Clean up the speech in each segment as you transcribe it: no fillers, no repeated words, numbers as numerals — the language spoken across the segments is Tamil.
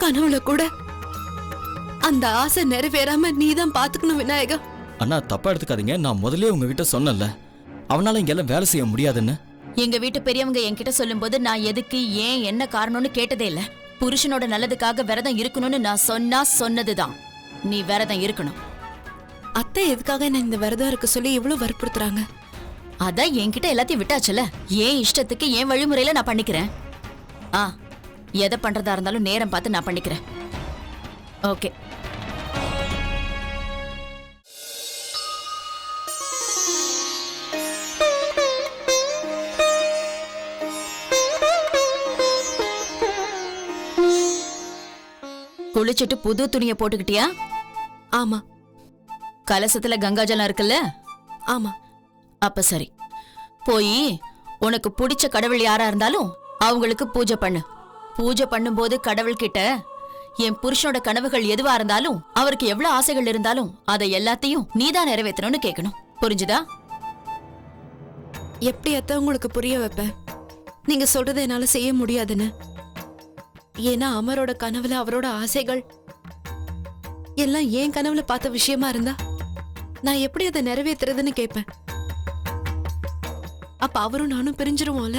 கனவுல கூட அந்த ஆசை நிறைவேறாம நீதான் பாத்துக்கணும் விநாயகா. அண்ணா தப்பா எடுத்துக்காதீங்க, நான் முதல்ல உங்ககிட்ட சொன்னல அவனால இங்கெல்லாம் வேலை செய்ய முடியாதுன்னு. எங்க வீட்டு பெரியவங்க என்கிட்ட சொல்லும்போது நான் எதுக்கு ஏன் என்ன காரணம்னு கேட்டதே இல்ல. புருஷனோட நல்லதுக்காக விரதம் இருக்கணும்னு நான் சொன்னதுதான். நீ விரதம் இருக்கணும். அத்தை எதுக்காக என்ன இந்த விரதம் இருக்க சொல்லி இவ்வளவு வற்புறுத்துறாங்க? அதான் என்கிட்ட எல்லாத்தையும் விட்டாச்சுல. ஏன் இஷ்டத்துக்கு என் வழிமுறையில நான் பண்ணிக்கிறேன். எதை பண்றதா இருந்தாலும் நேரம் பார்த்து நான் பண்ணிக்கிறேன். ஓகே. குளிச்சுட்டு புது துணியை போட்டுக்கிட்டியா? ஆமா. கலசத்துல கங்காஜலம் இருக்குல்ல? ஆமா. அப்ப சரி, போய் உனக்கு பிடிச்ச கடவுள் யாரா இருந்தாலும் அவங்களுக்கு பூஜை பண்ணு. பூஜை பண்ணும்போது கடவுள் கிட்ட என் புருஷனோட கனவுகள் எதுவா இருந்தாலும் அவருக்கு எவ்வளவு ஆசைகள் இருந்தாலும் அதை எல்லாத்தையும் நீதான் நிறைவேற்றணும்னு கேட்கணும். புரிஞ்சுதா? எப்படி அத்தை உங்களுக்கு புரிய வைப்பேன்? நீங்க சொல்றதை என்னால செய்ய முடியாதுன்னு. ஏன்னா அமரோட கனவுல அவரோட ஆசைகள் எல்லாம் ஏன் கனவுல பார்த்த விஷயமா இருந்தா நான் எப்படி அதை நிறைவேற்றுறதுன்னு கேட்பேன். அப்ப அவரும் நானும் பிரிஞ்சிருவோம்ல.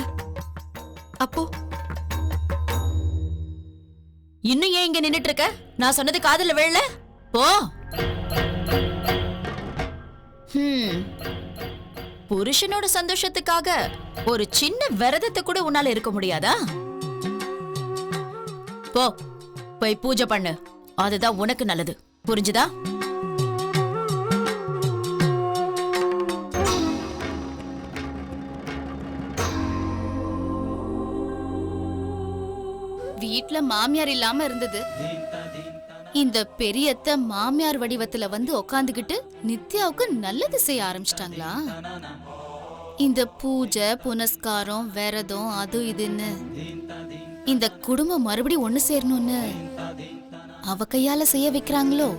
அப்போ இன்னும் ஏன் இங்க நின்னுட்டு இருக்க? நான் சொன்னது காதுல விழல? போ. புருஷனோட சந்தோஷத்துக்காக ஒரு சின்ன விரதத்தை கூட உன்னால இருக்க முடியாதா? போ, போய் பூஜை பண்ணு. அதுதான் உனக்கு நல்லது. புரிஞ்சுதா? வீட்ல மாமியார் இல்லாம இருந்தது. இந்த பெரியத்த மாமியார் வடிவத்துல வந்து உக்காந்துகிட்டு நித்யாவுக்கு நல்லது செய்ய ஆரம்பிச்சிட்டாங்களா? இந்த பூஜை புனஸ்காரம் விரதம் அது இதுன்னு இந்த குடும்பம் மறுபடியும் ஒண்ணு சேரணும்னு அவ கையால செய்ய வைக்கிறாங்களோ?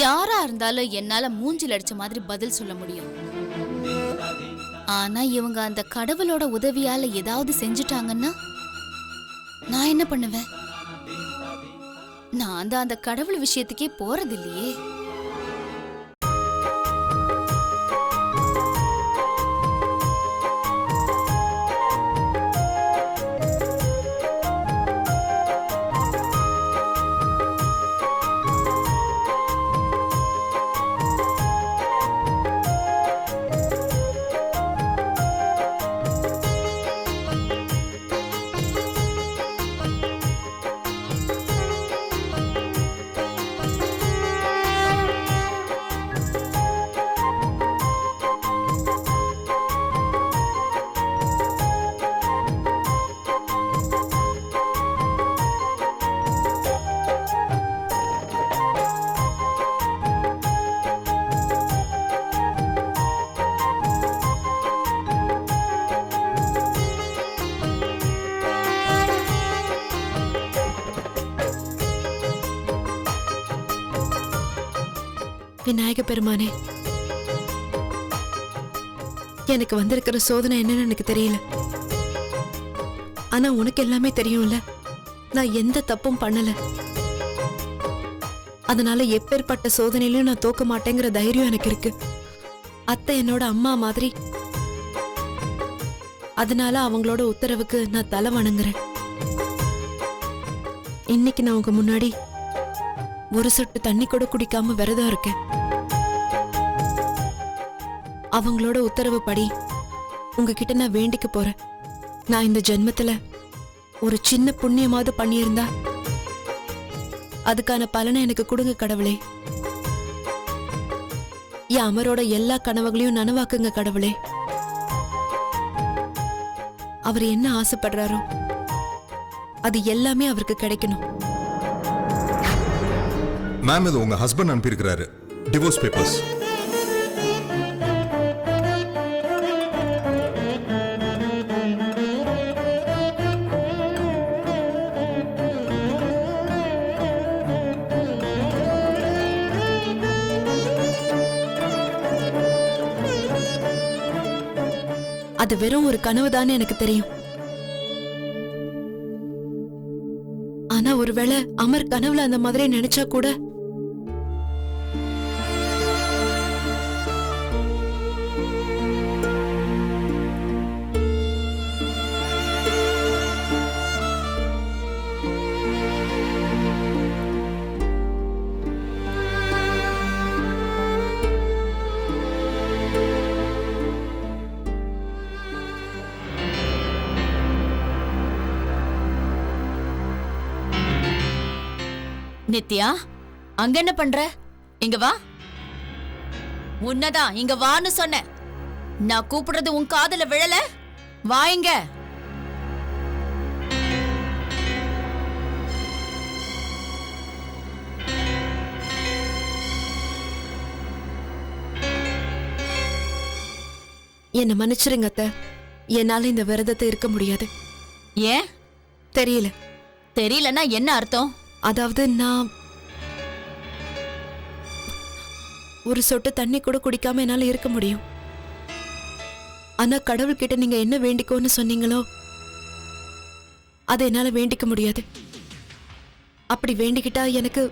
யாரா இருந்தாலும் என்னால மூஞ்சில் அடிச்ச மாதிரி பதில் சொல்ல முடியும். ஆனா இவங்க அந்த கடவுளோட உதவியால ஏதாவது செஞ்சுட்டாங்கன்னா நான் என்ன பண்ணுவேன்? நான் தான் அந்த கடவுள் விஷயத்துக்கே போறதில்லையே. விநாயக பெருமானே, எனக்கு வந்திருக்கிற சோதனை என்னன்னு எனக்கு தெரியல. ஆனா உனக்கு எல்லாமே தெரியும்ல. நான் எந்த தப்பும் பண்ணல. அதனால எப்பேற்பட்ட சோதனையிலும் நான் தோக்க மாட்டேங்கிற தைரியம் எனக்கு இருக்கு. அத்தை என்னோட அம்மா மாதிரி. அதனால அவங்களோட உத்தரவுக்கு நான் தலை வணங்குறேன். இன்னைக்கு நான் உங்க முன்னாடி ஒரு சொட்டு தண்ணி கூட குடிக்காம விரதம் இருக்கேன். அவங்களோட உத்தரவு படி உங்ககிட்ட நான் வேண்டிக்க போறேன். நான் இந்த ஜென்மத்துல ஒரு சின்ன புண்ணியமாவது பண்ணியிருந்தா அதுக்கான பலனை எனக்கு கொடுங்க கடவுளே. என் அமரோட எல்லா கனவுகளையும் நனவாக்குங்க கடவுளே. அவர் என்ன ஆசைப்படுறாரோ அது எல்லாமே அவருக்கு கிடைக்கணும். மேம், இது உங்க ஹஸ்பண்ட் அனுப்பியிருக்கிறாரு. Divorce papers. அது வெறும் ஒரு கனவுதான்னு எனக்கு தெரியும். ஆனா ஒருவேளை அமர் கனவுல அந்த மாதிரி நினைச்சா கூட நித்யா, அங்க என்ன பண்ற? இங்க வா. உன்னதான் இங்க வான்னு சொன்னேன். நான் கூப்பிடுறது உன் காதுல விழல? வா இங்க. என்ன மன்னிச்சிருங்க அத்தை. என்னால இந்த விரதத்தை இருக்க முடியாது. ஏன் தெரியல. தெரியலன்னா என்ன அர்த்தம்? அதாவது நான் ஒரு சொட்டு தண்ணி கூட குடிக்காம என்னால இருக்க முடியும். ஆனா கடவுள்கிட்ட நீங்க என்ன வேண்டிக்கோன்னு சொன்னீங்களோ அதை என்னால வேண்டிக்க முடியாது. அப்படி வேண்டிக்கிட்டா எனக்கு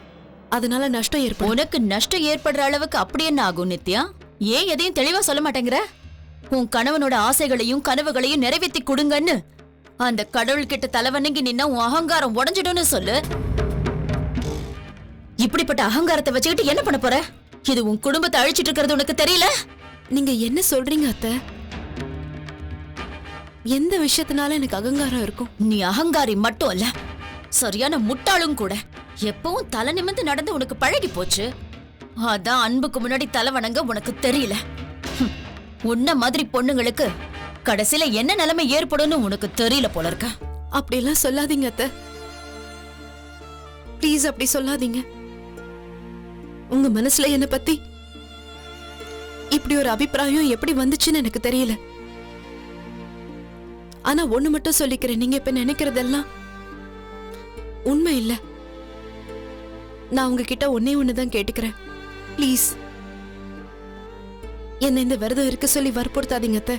அதனால நஷ்டம் ஏற்படும். உனக்கு நஷ்டம் ஏற்படுற அளவுக்கு அப்படி என்ன ஆகும் நித்யா? ஏன் எதையும் தெளிவா சொல்ல மாட்டேங்கிற? உன் கணவனோட ஆசைகளையும் கனவுகளையும் நிறைவேற்றி கொடுங்கன்னு அந்த கடவுள்கிட்ட தலைவணங்கி நின்னா உன் அகங்காரம் உடைஞ்சிடும்னு சொல்லு. இப்படிப்பட்ட அகங்காரத்தை வச்சுக்கிட்டு என்ன பண்ண போற? இது உன் குடும்பத்தை அழிச்சிட்டு இருக்கிறது உனக்கு தெரியல? நீங்க என்ன சொல்றீங்க அத்தை? எந்த விஷயத்தினால எனக்கு அகங்காரம் இருக்கும்? நீ அகங்காரி மட்டும் இல்ல, சரியான முட்டாளும் கூட. எப்பவும் தலை நிமிர்ந்து நடந்து உனக்கு பழகி போச்சு. அதான் அன்புக்கு முன்னாடி தலை வணங்க உனக்கு தெரியல. உன்ன மாதிரி பொண்ணுங்களுக்கு கடைசியில என்ன நிலைமை ஏற்படும்னு உனக்கு தெரியல போல இருக்க. அப்படியெல்லாம் சொல்லாதீங்க அத்தை. ப்ளீஸ் அப்படி சொல்லாதீங்க. உங்க மனசுல என்ன பத்தி இப்படி ஒரு அபிப்பிராயம் எப்படி வந்துச்சுன்னு எனக்கு தெரியல. ஆனா ஒண்ணு மட்டும் சொல்லிக்கிறேன், நீங்க இப்ப நினைக்கிறதெல்லாம் உண்மை இல்ல. நான் உங்ககிட்ட ஒன்னே ஒண்ணுதான் கேட்டுக்கிறேன். ப்ளீஸ் என்ன இந்த விரதம் இருக்க சொல்லி வற்புறுத்தாதீங்க அத்தை.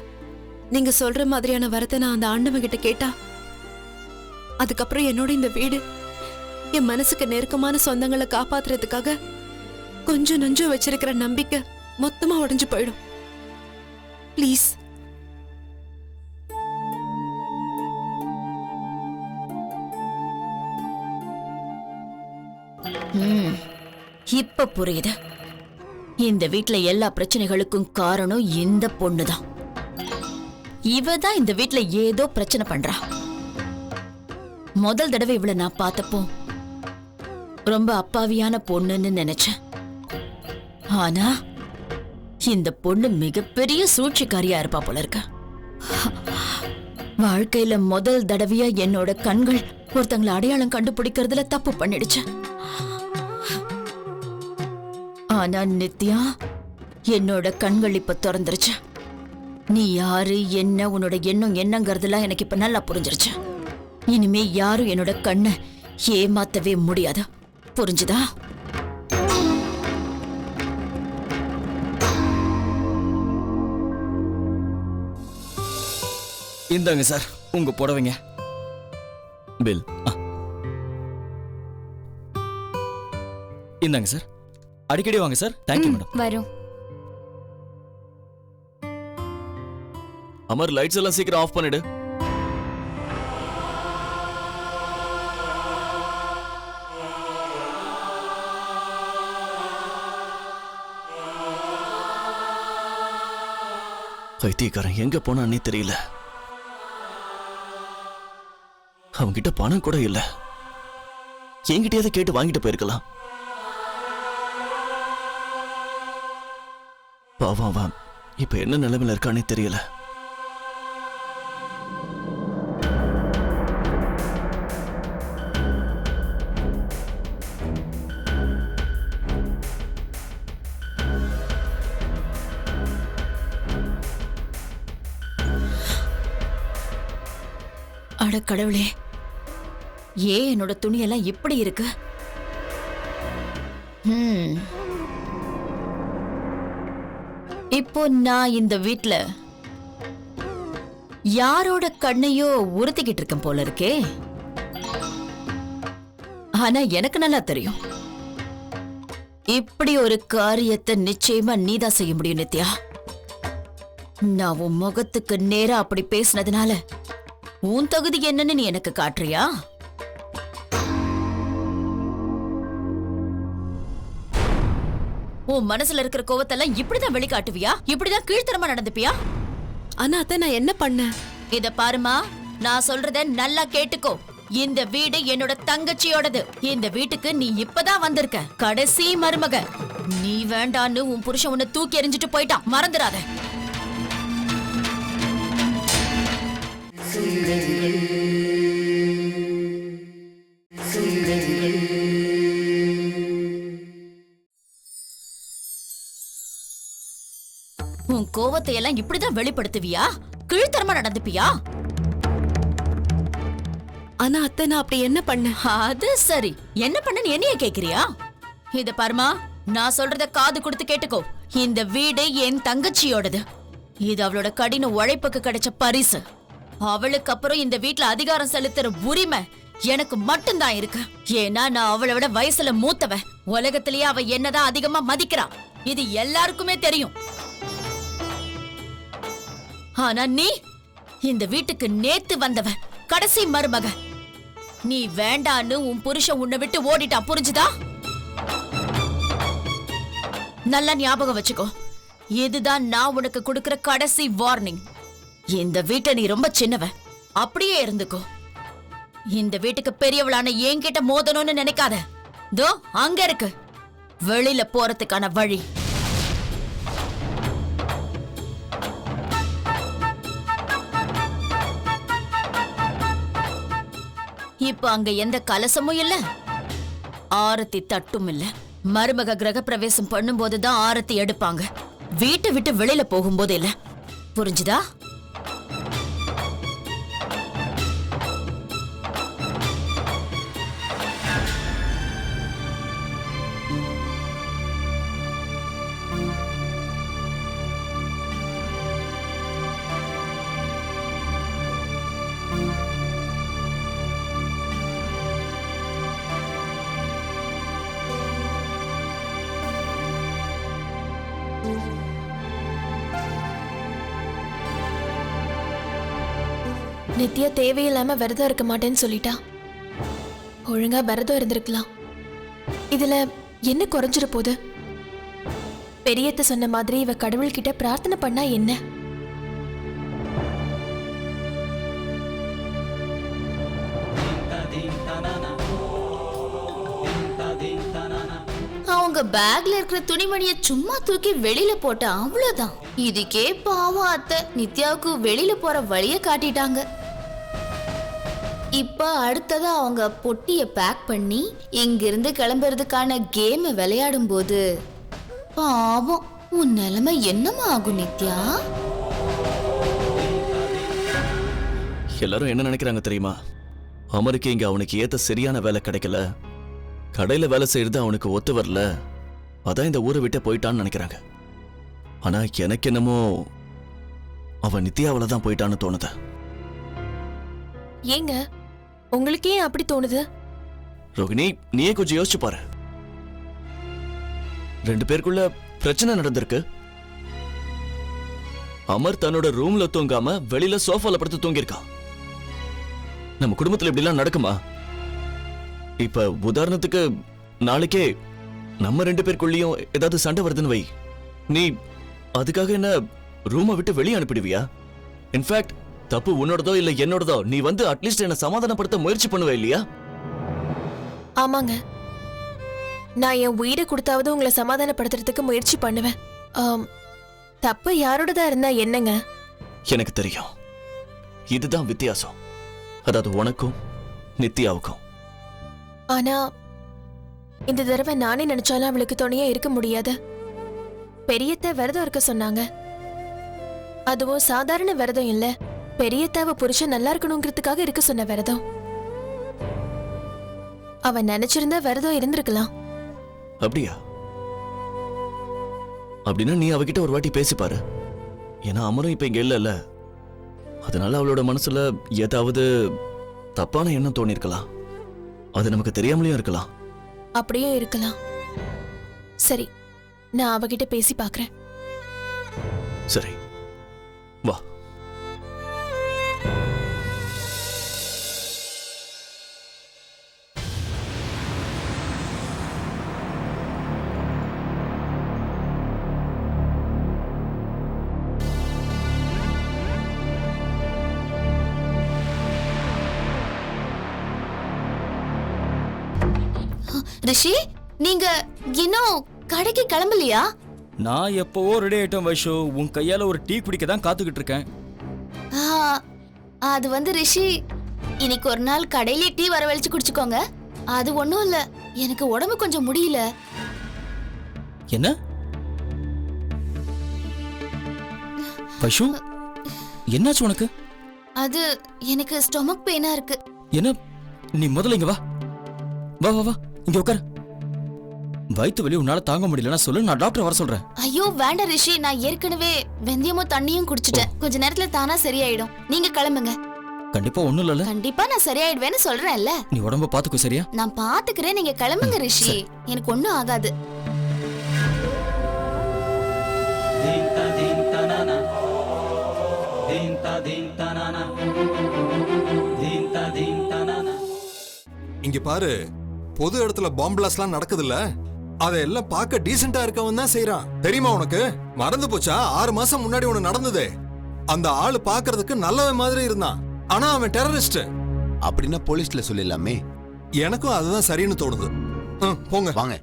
நீங்க சொல்ற மாதிரியான வரத்தை நான் அந்த ஆண்டவன் கிட்ட கேட்டா அதுக்கப்புறம் என்னோட இந்த வீடு என் மனசுக்கு நெருக்கமான சொந்தங்களை காப்பாத்துறதுக்காக கொஞ்சம் நஞ்சம் வச்சிருக்கிற நம்பிக்கை மொத்தமா உடைஞ்சு போயிடும். ப்ளீஸ். இப்ப புரியுது. இந்த வீட்ல எல்லா பிரச்சனைகளுக்கும் காரணம் இந்த பொண்ணுதான். இவதான் இந்த வீட்ல ஏதோ பிரச்சனை பண்றா. முதல் தடவை இவளை நான் பார்த்தப்போ ரொம்ப அப்பாவியான பொண்ணுன்னு நினைச்சேன். ஆனா இந்த பொண்ணு மிகப்பெரிய சூழ்ச்சிக்காரியா இருப்பா போல இருக்க. வாழ்க்கையில முதல் தடவையா என்னோட கண்கள் ஒருத்தங்களை அடையாளம் கண்டுபிடிக்கிறதுல தப்பு பண்ணிடுச்சு. ஆனா நித்யா, என்னோட கண்கள் இப்ப திறந்துருச்சு. நீ யாரு, என்ன, உன்னோட எண்ணம் என்னங்கிறதுலாம் எனக்கு இப்ப நல்லா புரிஞ்சிருச்சு. இனிமே யாரும் என்னோட கண்ணை ஏமாத்தவே முடியாது. புரிஞ்சுதா? இந்தாங்க சார் உங்க புடவைங்க பில். இந்தாங்க சார். அடிக்கடி வாங்க சார். Thank you madam. வரும். அமர், லைட்ஸ் எல்லாம் சீக்கிரம் ஆஃப் பண்ணிடு. பைத்தியக்காரன் எங்க போனான்னே தெரியல. அவன்கிட்ட பணம் கூட இல்ல. என்கிட்டயாவது கேட்டு வாங்கிட்டு போயிருக்கலாம். பாவம், அவன் இப்ப என்ன நிலைமையில இருக்கானே தெரியல. அட கடவுளே, ஏன் என்னோட துணியெல்லாம் இப்படி இருக்கு? இப்போ நான் இந்த வீட்ல யாரோட கண்ணையோ உறுத்திக்கிட்டு இருக்கேன் போல இருக்கே. ஆனா எனக்கு நல்லா தெரியும், இப்படி ஒரு காரியத்தை நிச்சயமா நீதான் செய்ய முடியும் நித்யா. நான் உன் முகத்துக்கு நேரா அப்படி பேசினதுனால உன் தகுதி என்னன்னு நீ எனக்கு காட்டுறியா? உன் மனசுல இருக்கிற கோவத்தெல்லாம் இப்படிதான் வெளிக்காட்டுவியா? இப்படிதான் கீழ்த்தரமா நடந்துப்பியா? ஆனா அத்தை நான் என்ன பண்ணேன்? இத பாருமா, நான் சொல்றத நல்லா கேட்டுக்கோ. இந்த வீடு என்னோட தங்கச்சியோடது. இந்த வீட்டுக்கு நீ இப்பதான் வந்திருக்க, கடைசி மருமக. நீ வேண்டான்னு உன் புருஷன் உன்னை தூக்கி எறிஞ்சிட்டு போயிட்டான், மறந்துடாத. உன் கோவத்தை எல்லாம் இப்படிதான் வெளிப்படுத்துவியா? கீழ்த்தரமா நடந்துப்பியா? ஆனா அத்தை நான் அப்படி என்ன பண்ணேன்? அது சரி, என்ன பண்ணன்னு என்னைய கேக்குறியா? இத பாருமா, நான் சொல்றத காது கொடுத்து கேட்டுக்கோ. இந்த வீடு என் தங்கச்சியோடது. இது அவளோட கடின உழைப்புக்கு கிடைச்ச பரிசு. அவளுக்கு அப்புறம் இந்த வீட்ல அதிகாரம் செலுத்துற உரிமை எனக்கு மட்டும்தான் இருக்கு. ஏன்னா நான் அவளை விட வயசுல மூத்தவ. உலகத்திலேயே அவ என்னதான் அதிகமா மதிக்கிறா, இது எல்லாருக்குமே தெரியும். ஆனா நீ இந்த வீட்டுக்கு நேத்து வந்தவ, கடைசி மருமக. நீ வேண்டான்னு உன் புருஷன் உன்னை விட்டு ஓடிட்டான், புரிஞ்சுதா? நல்லா ஞாபகம் வச்சுக்கோ, இதுதான் நான் உனக்கு கொடுக்கிற கடைசி வார்னிங். இந்த வீட்டை நீ ரொம்ப சின்னவ, அப்படியே இருந்துக்கோ. இந்த வீட்டுக்கு பெரியவளான என்கிட்ட மோதணும்னு நினைக்காத. தோ அங்க இருக்கு வெளியில போறதுக்கான வழி. இப்ப அங்க எந்த கலசமும் இல்ல, ஆரத்தி தட்டும் இல்ல. மருமக கிரக பிரவேசம் பண்ணும்போதுதான் ஆரத்தி எடுப்பாங்க, வீட்டை விட்டு வெளியில போகும்போது இல்ல, புரிஞ்சுதா? நித்யா தேவையில்லாம விரதம் இருக்க மாட்டேன்னு சொல்லிட்டா. ஒழுங்கா விரதம் இருந்திருக்கலாம். இதுல என்ன குறைஞ்சிட போகுது? பெரியத்த சொன்ன மாதிரி இவ கடவுள்கிட்ட பிரார்த்தனை பண்ணா என்ன? அவங்க பேக்ல இருக்கிற துணிமணியை சும்மா தூக்கி வெளியில போட்ட அவ்வளவுதான். இதுக்கே பாவம் அத்தை நித்யாவுக்கு வெளியில போற வழிய காட்டிட்டாங்க. இப்ப அடுத்ததா அவங்க பொட்டிய பேக் பண்ணி இங்கிருந்து கிளம்புறதுக்கான கேம் விளையாடும் போது பாவம் உன் நிலைமை என்னமா ஆகும் நித்யா? எல்லாரும் என்ன நினைக்கிறாங்க தெரியுமா? அமருக்கு இங்க அவனுக்கு ஏத்த சரியான வேலை கிடைக்கல, கடையில வேலை செய்யறது அவனுக்கு ஒத்து வரல, அதான் இந்த ஊரை விட்டு போயிட்டான்னு நினைக்கிறாங்க. ஆனா எனக்கு என்னமோ அவன் நித்யாவில தான் போயிட்டான்னு தோணுது. ஏங்க உங்களுக்கு ஏன் அப்படி தோணுது? ரோகிணி, நீயே கொஞ்சம் யோசிச்சு பாரு. 2 பேருக்குள்ள பிரச்சனை நடந்திருக்கு. அமர் தன்னோட ரூம்ல தூங்காம வெளியில சோஃபால படுத்து தூங்கியிருக்கான். நம்ம குடும்பத்துல இப்படி எல்லாம் நடக்குமா? இப்ப உதாரணத்துக்கு நாளைக்கே நம்ம 2 பேருக்குள்ளேயும் ஏதாவது சண்டை வருதுன்னு வை, நீ அதுக்காக என்ன ரூமை விட்டு வெளியே அனுப்பிடுவியா? இன்ஃபேக்ட் தப்பு உன்னோடதோ இல்ல என்னோடதோ, நீ வந்து அட்லீஸ்ட் என்ன சமாதானப்படுத்த முயற்சி பண்ணுவ இல்லையா? ஆமாங்க, நான் என் உயிரை கொடுத்தாவது உங்களை சமாதானப்படுத்துறதுக்கு முயற்சி பண்ணுவேன். தப்பு யாரோடதா இருந்தா என்னங்க? எனக்கு தெரியும், இதுதான் வித்தியாசம். அதாவது உனக்கும் நித்யாவுக்கும். ஆனா இந்த தடவை நானே நினைச்சாலும் அவளுக்கு துணையா இருக்க முடியாது. பெரியத்த விரதம் இருக்க சொன்னாங்க. அதுவும் சாதாரண விரதம் இல்ல, பெரியத்தாவ புருஷன் நல்லா இருக்கணுங்கிறதுக்காக இருக்க சொன்ன விரதம். அவன் நினைச்சிருந்தா விரதம் இருந்திருக்கலாம். அப்படியா? அப்படின்னா நீ அவகிட்ட ஒரு வாட்டி பேசி பாரு. ஏன்னா அமரும் இப்ப இங்க இல்ல. அதனால அவளோட மனசுல ஏதாவது தப்பான எண்ணம் தோணிருக்கலாம். அது நமக்கு தெரியாமலேயும் இருக்கலாம். அப்படியே இருக்கலாம். சரி, நான் அவகிட்ட பேசி பார்க்கறேன். சரி, வா. ரிஷி, நீங்க இன்னும் கடைக்கு கிளம்பலையா? நான் எப்பவோ ரெடி ஆயிட்டேன் வைஷு. உன் கையால ஒரு டீ குடிக்க தான் காத்துக்கிட்டு இருக்கேன். அது வந்து ரிஷி, இன்னைக்கு ஒரு நாள் கடையிலே டீ வரவழைச்சு குடிச்சுக்கோங்க. அது ஒண்ணும் இல்ல, எனக்கு உடம்பு கொஞ்சம் முடியல. என்ன வைஷு, என்னாச்சு உனக்கு? அது எனக்கு ஸ்டொமக் பெயினா இருக்கு. என்ன, நீ முதல்ல இங்க வா. வா வா வா, இங்க உட்கார். வயிற்று வலி உன்னால தாங்க முடியலன்னா சொல்லு, நான் டாக்டர் வர சொல்றேன். ஐயோ வேண்டாம் ரிஷி, நான் ஏற்கனவே வெந்தயமும் தண்ணியும் குடிச்சிட்டேன். கொஞ்ச நேரத்துல தானா சரியாயிடும். நீங்க கிளம்புங்க. கண்டிப்பா ஒண்ணும் இல்லல. கண்டிப்பா நான் சரியாயிடுவேன்னு சொல்றேன்ல. நீ உடம்ப பாத்துக்கோ, சரியா? நான் பாத்துக்கிறேன், நீங்க கிளம்புங்க ரிஷி. எனக்கு ஒண்ணும் ஆகாது. இங்க பாரு, பொது இடத்துல பாம்பு பிளாஸ்ட்லாம் நடக்குதுல்ல, அதெல்லாம் பார்க்க டீசென்ட்டா இருக்கவன் தான் செய்யறான். தெரியுமா உனக்கு? மறந்து போச்சா? 6 மாசம் முன்னாடி ஒண்ணு நடந்ததே. அந்த ஆளு பார்க்கிறதுக்கு நல்லவன் மாதிரி இருந்தான், ஆனா அவன் டெரரிஸ்ட். அப்படின்னா போலீஸ்ல சொல்லிடலாமே. எனக்கும் அதுதான் சரின்னு தோணுது. போங்க வாங்க.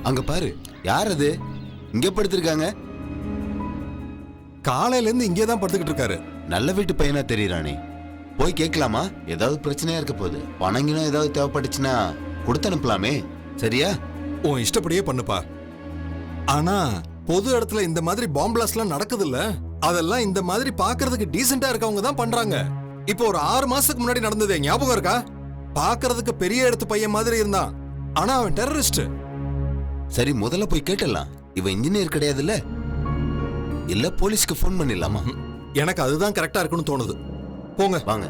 அங்க பாரு, யார் அது? இங்க படுத்திருக்காங்க. காலையில இருந்து இங்கே தான் படுத்துக்கிட்டு இருக்காரு. நல்ல வீட்டு பையனா தெரியறானே. போய் கேட்கலாமா? ஏதாவது பிரச்சனையா இருக்க போகுது. பணங்கினும் ஏதாவது தேவைப்பட்டுச்சுன்னா கொடுத்து அனுப்பலாமே. சரியா? உன் இஷ்டப்படியே பண்ணுப்பா. ஆனா பொது இடத்துல இந்த மாதிரி பாம்பு பிளாஸ்ட்லாம் நடக்குதுல்ல, அதெல்லாம் இந்த மாதிரி பார்க்கிறதுக்கு டீசென்ட்டா இருக்கவங்க தான் பண்றாங்க. இப்போ ஒரு 6 மாசத்துக்கு முன்னாடி நடந்ததே ஞாபகம் இருக்கா? பார்க்கிறதுக்கு பெரிய இடத்து பையன் மாதிரி இருந்தான், ஆனா அவன் டெரரிஸ்ட். சரி, முதல்ல போய் கேட்டலாம். இவன் இன்ஜினியர் கிடையாதுல்ல? இல்ல போலீஸ்க்கு ஃபோன் பண்ணிடலாமா? எனக்கு அதுதான் கரெக்டா இருக்குன்னு தோணுது. போங்க வாங்க.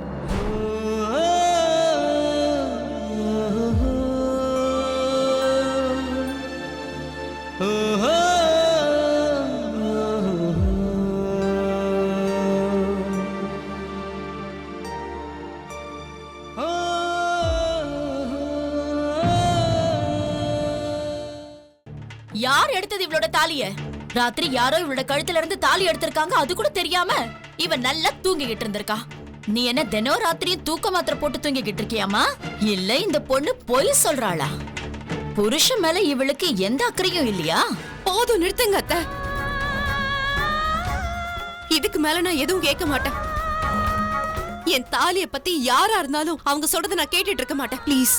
யார் எடுத்தது இவளோட தாலிய? ராத்திரி யாரோ இவளோட கழுத்துல இருந்து தாலி எடுத்திருக்காங்க, அது கூட தெரியாம இவன் நல்லா தூங்கிக்கிட்டு இருந்திருக்கா. நீ என்ன தினம் ராத்திரியும் தூக்க மாத்திரை போட்டு தூங்கிக்கிட்டு இருக்கியாமா? இல்ல இந்த பொண்ணு பொய் சொல்றாளா? புருஷன் மேல இவளுக்கு எந்த அக்கறையும் இல்லையா? போதும், நிறுத்துங்க அத்தை. இதுக்கு மேல நான் எதுவும் கேட்க மாட்டேன். என் தாலிய பத்தி யாரா இருந்தாலும் அவங்க சொல்றதை நான் கேட்டுட்டு இருக்க மாட்டேன். ப்ளீஸ்.